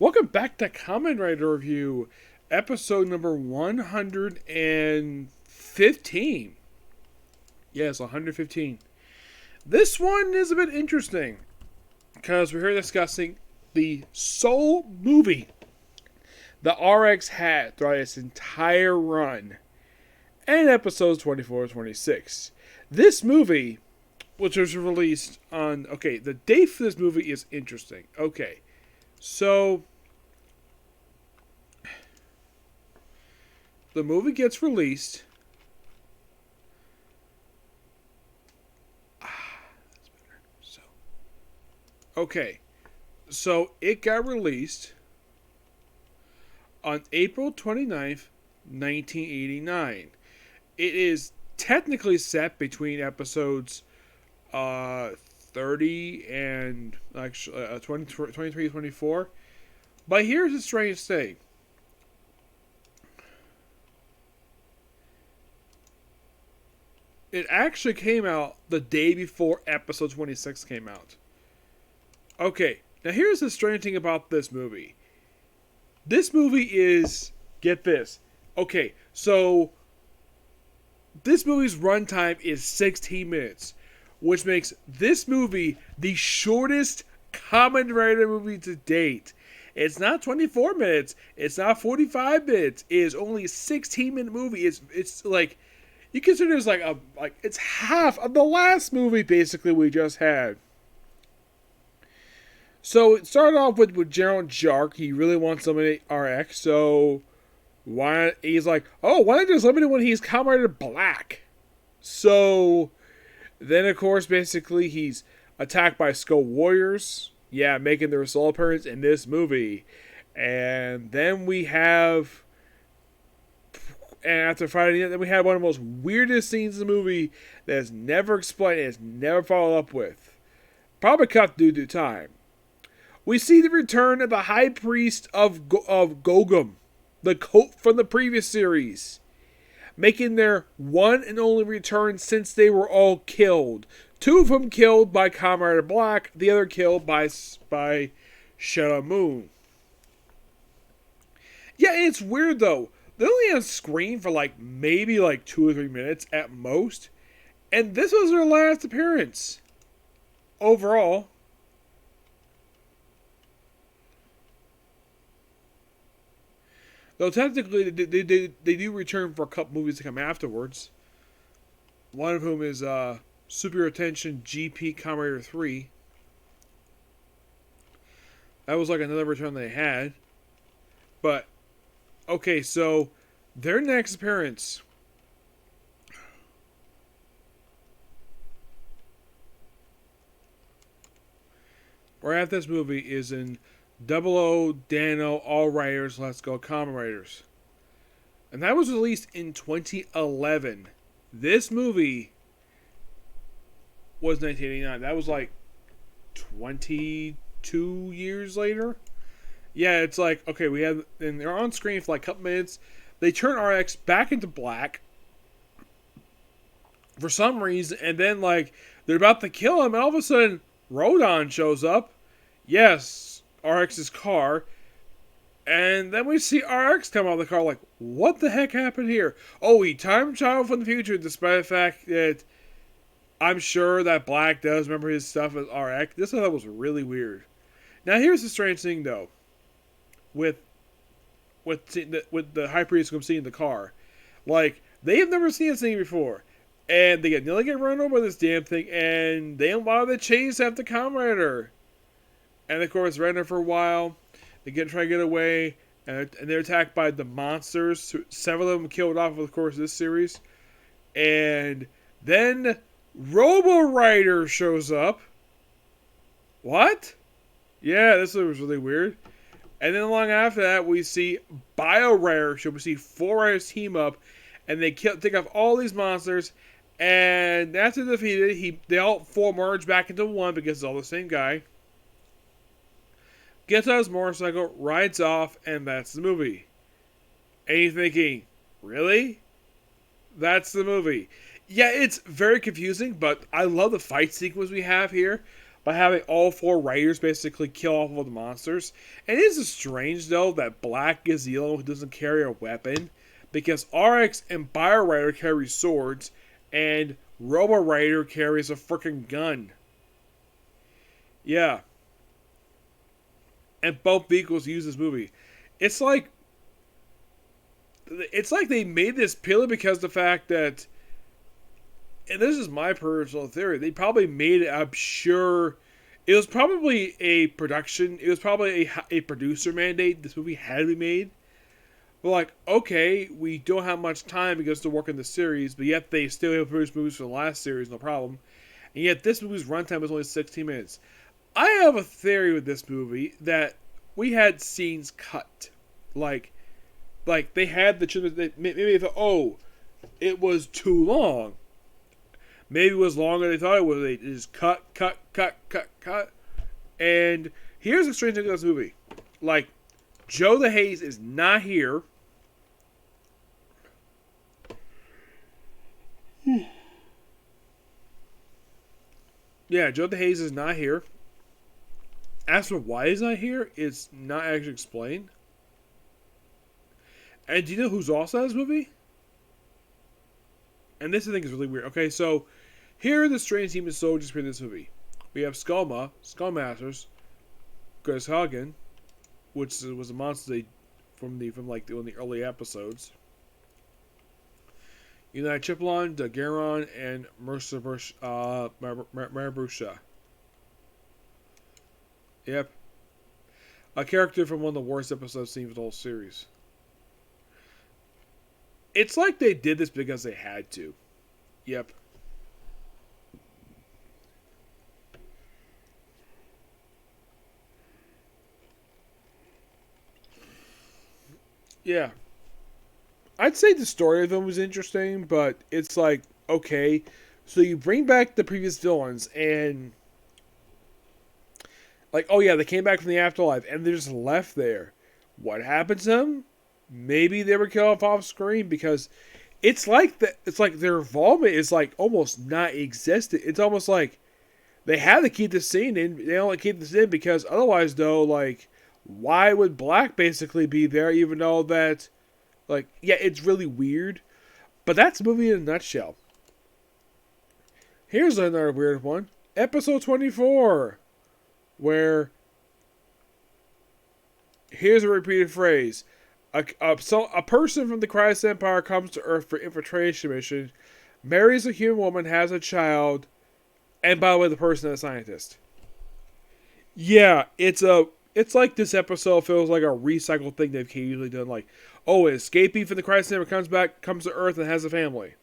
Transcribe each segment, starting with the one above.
Welcome back to Kamen Rider Review, episode number 115. Yes, 115. This one is a bit interesting because we're here discussing the sole movie the RX had throughout its entire run and episodes 24 and 26. This movie, which was released on. Okay, the date for this movie is interesting. Okay, so the movie gets released. Okay, so it got released on April 29th, 1989. It is technically set between episodes 30 and actually 23, 24. But here's the strange thing. It actually came out the day before episode 26 came out. Okay, now here's the strange thing about this movie. This movie is, get this. Okay, so this movie's runtime is 16 minutes, which makes this movie the shortest Kamen Rider movie to date. It's not 24 minutes. It's not 45 minutes. It is only a 16-minute movie. It's like, you consider this like it's half of the last movie basically we just had. So it started off with Gerald Jark. He really wants to eliminate RX, so he's like, oh, why not just eliminate when he's Kamen Rider Black? So then, of course, basically he's attacked by Skull Warriors. Yeah, making their sole appearance in this movie. And then we have, and after fighting it, then we have one of the most weirdest scenes in the movie that is never explained and is never followed up with. Probably cut due to time. We see the return of the High Priest of Gogum, the coat from the previous series, making their one and only return since they were all killed. Two of them killed by Kamen Rider Black, the other killed by Shadow Moon. Yeah, it's weird though. They're only on screen for maybe 2 or 3 minutes at most, and this was their last appearance. Overall. Though technically they do return for a couple movies to come afterwards. One of whom is Super Attention GP Kamen Rider 3. That was another return they had. But, okay, so their next appearance right after this movie is in Double O Dano All Riders Let's Go Kamen Riders. And that was released in 2011. This movie was 1989. That was 22 years later. Yeah, it's okay, we have, and they're on screen for a couple minutes. They turn RX back into black for some reason, and then they're about to kill him, and all of a sudden Rodon shows up. Yes, RX's car, and then we see RX come out of the car what the heck happened here? Oh, he time traveled from the future, despite the fact that I'm sure that Black does remember his stuff as RX. This I thought was really weird. Now here's the strange thing though, with the High Priest come seeing the car, they have never seen this thing before, and they nearly get run over by this damn thing, and they allow the chase after Kamen Rider. And of course, ran there for a while. They try to get away, and they're attacked by the monsters. Several of them killed off, of course, this series. And then Robo Rider shows up. What? Yeah, this was really weird. And then long after that, we see Bio Rider show. We see 4 Riders team up, and they take off all these monsters. And after defeated, they all 4 merge back into one because it's all the same guy. Gets on his motorcycle, rides off, and that's the movie. And you're thinking, really? That's the movie. Yeah, it's very confusing, but I love the fight sequence we have here. by having all four writers basically kill off all the monsters. And it is strange though that Black is the only one who doesn't carry a weapon, because RX and Bio Rider carry swords, and Robo Rider carries a freaking gun. Yeah. And both vehicles use this movie. It's like they made this purely because of the fact that, and this is my personal theory, they probably made it, I'm sure, it was probably a production, it was probably a producer mandate, this movie had to be made. But like, okay, we don't have much time because to work in the series, but yet they still have produced movies for the last series, no problem. And yet this movie's runtime was only 16 minutes. I have a theory with this movie that we had scenes cut. Like they had the, maybe they thought, oh, it was too long. Maybe it was longer than they thought it was. They just cut. And here's the strange thing about this movie. Like, Joe the Haze is not here. Yeah, Joe the Haze is not here. As for why he's not here, it's not actually explained. And do you know who's also in this movie? And this I think is really weird. Okay, so here are the strange team of soldiers for this movie. We have Skullmasters, Hagen, which was a monster from the early episodes. United Chiplon, Garon, and Marabrusha. Yep. A character from one of the worst episodes seen for the whole series. It's like they did this because they had to. Yep. Yeah. I'd say the story of them was interesting, but it's like, okay, so you bring back the previous villains and like, oh yeah, they came back from the afterlife and they're just left there. What happened to them? Maybe they were killed off screen because it's like their involvement is like almost not existent. It's almost like they had to keep this scene in. They only keep this in because otherwise, though, like, why would Black basically be there? Even though that, like, yeah, it's really weird. But that's the movie in a nutshell. Here's another weird one. Episode 24, where here's a repeated phrase. A person from the Christ Empire comes to Earth for infiltration mission, marries a human woman, has a child, and by the way, the person is a scientist. Yeah, it's like this episode feels like a recycled thing they've usually done. Like, oh, an escapee from the Christ Empire comes to Earth and has a family,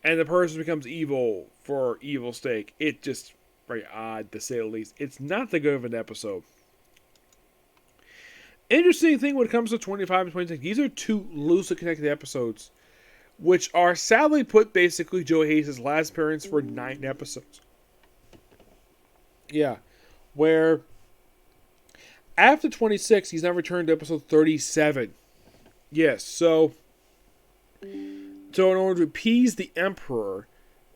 and the person becomes evil for evil's sake. It's just very odd to say the least. It's not that good of an episode. Interesting thing when it comes to 25 and 26, these are two loosely connected episodes, which are sadly put basically Joe Hayes' last appearance for 9 episodes. Yeah, where after 26, he's now returned to episode 37. Yes, so in order to appease the Emperor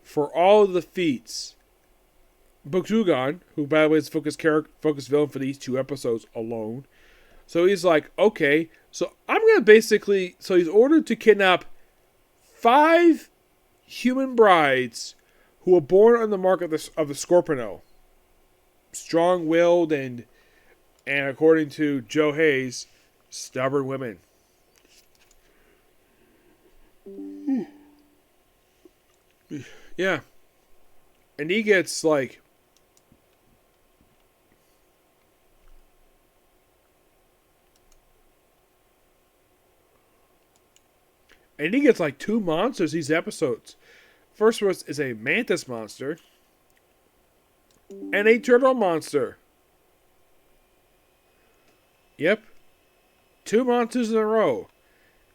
for all of the feats, Buktugan, who by the way is the focus villain for these 2 episodes alone, so he's like, okay, so I'm going to basically... So he's ordered to kidnap 5 human brides who were born on the mark of the Scorpino. Strong-willed and according to Joe Hayes, stubborn women. Yeah. And he gets like... And he gets like 2 monsters these episodes. First one is a mantis monster. And a turtle monster. Yep. 2 monsters in a row.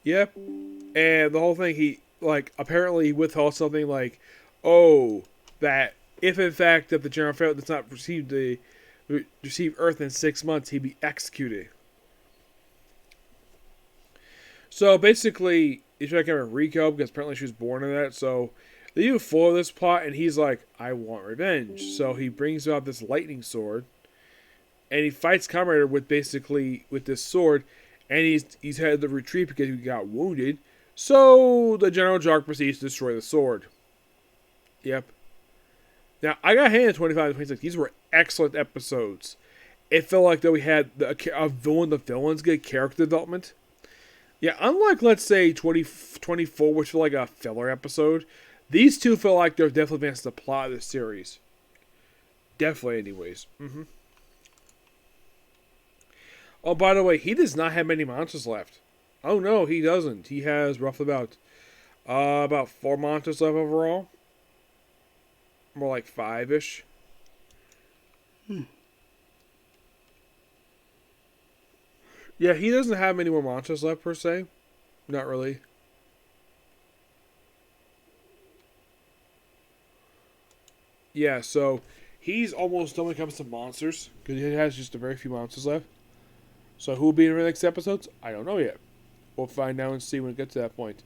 Yep. And the whole thing, he, like, apparently withheld something like, oh, that if in fact that the general family does not receive Earth in 6 months, he'd be executed. So basically, he's trying to kind of Rico because apparently she was born in that. So They even follow this plot, and he's like, I want revenge. So he brings out this lightning sword, and he fights Kamen Rider with this sword, and he's had to retreat because he got wounded. So the General Jark proceeds to destroy the sword. Yep. Now I got handed 25 and 26. These were excellent episodes. It felt like that we had a villain. The villains get character development. Yeah, unlike let's say 24, which felt like a filler episode. These two feel like they're definitely advanced the plot of the series. Definitely, anyways. Oh, by the way, he does not have many monsters left. Oh no, he doesn't. He has roughly about 4 monsters left overall. More like 5-ish. Yeah, he doesn't have many more monsters left per se. Not really. Yeah, so he's almost done when it comes to monsters because he has just a very few monsters left. So who will be in the next episodes? I don't know yet. We'll find out and see when it gets to that point.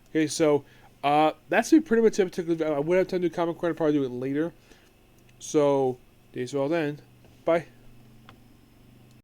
Okay, so that's pretty much it. I would have time to do Comic Corner, probably do it later. So, days well then. Bye.